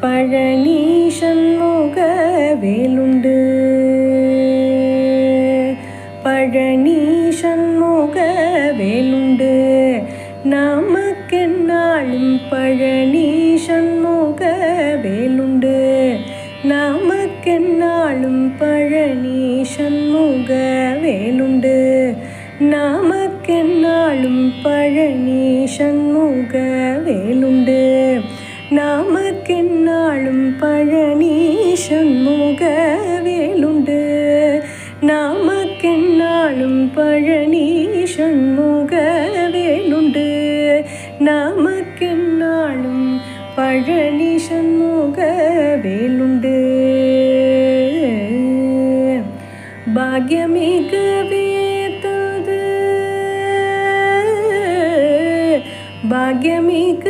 பழனி சண்முக வேலுண்டு. பழனி சண்முக வேலுண்டு. நமக்கென்னாலும் பழனி சண்முக வேலுண்டு. நமக்கென்னாலும் பழனி சண்முக வேலுண்டு. நமக்கென்னாலும் பழனி சண்முக வேலுண்டு. நமக்கென்னாலும் பழனி சண்முக வேலுண்டு. நமக்கென்னாலும் பழனி சண்முக வேலுண்டு. நமக்கென்னாலும் பழனி சண்முக வேலுண்டு. பாக்யமிகவே தது பாக்யமிக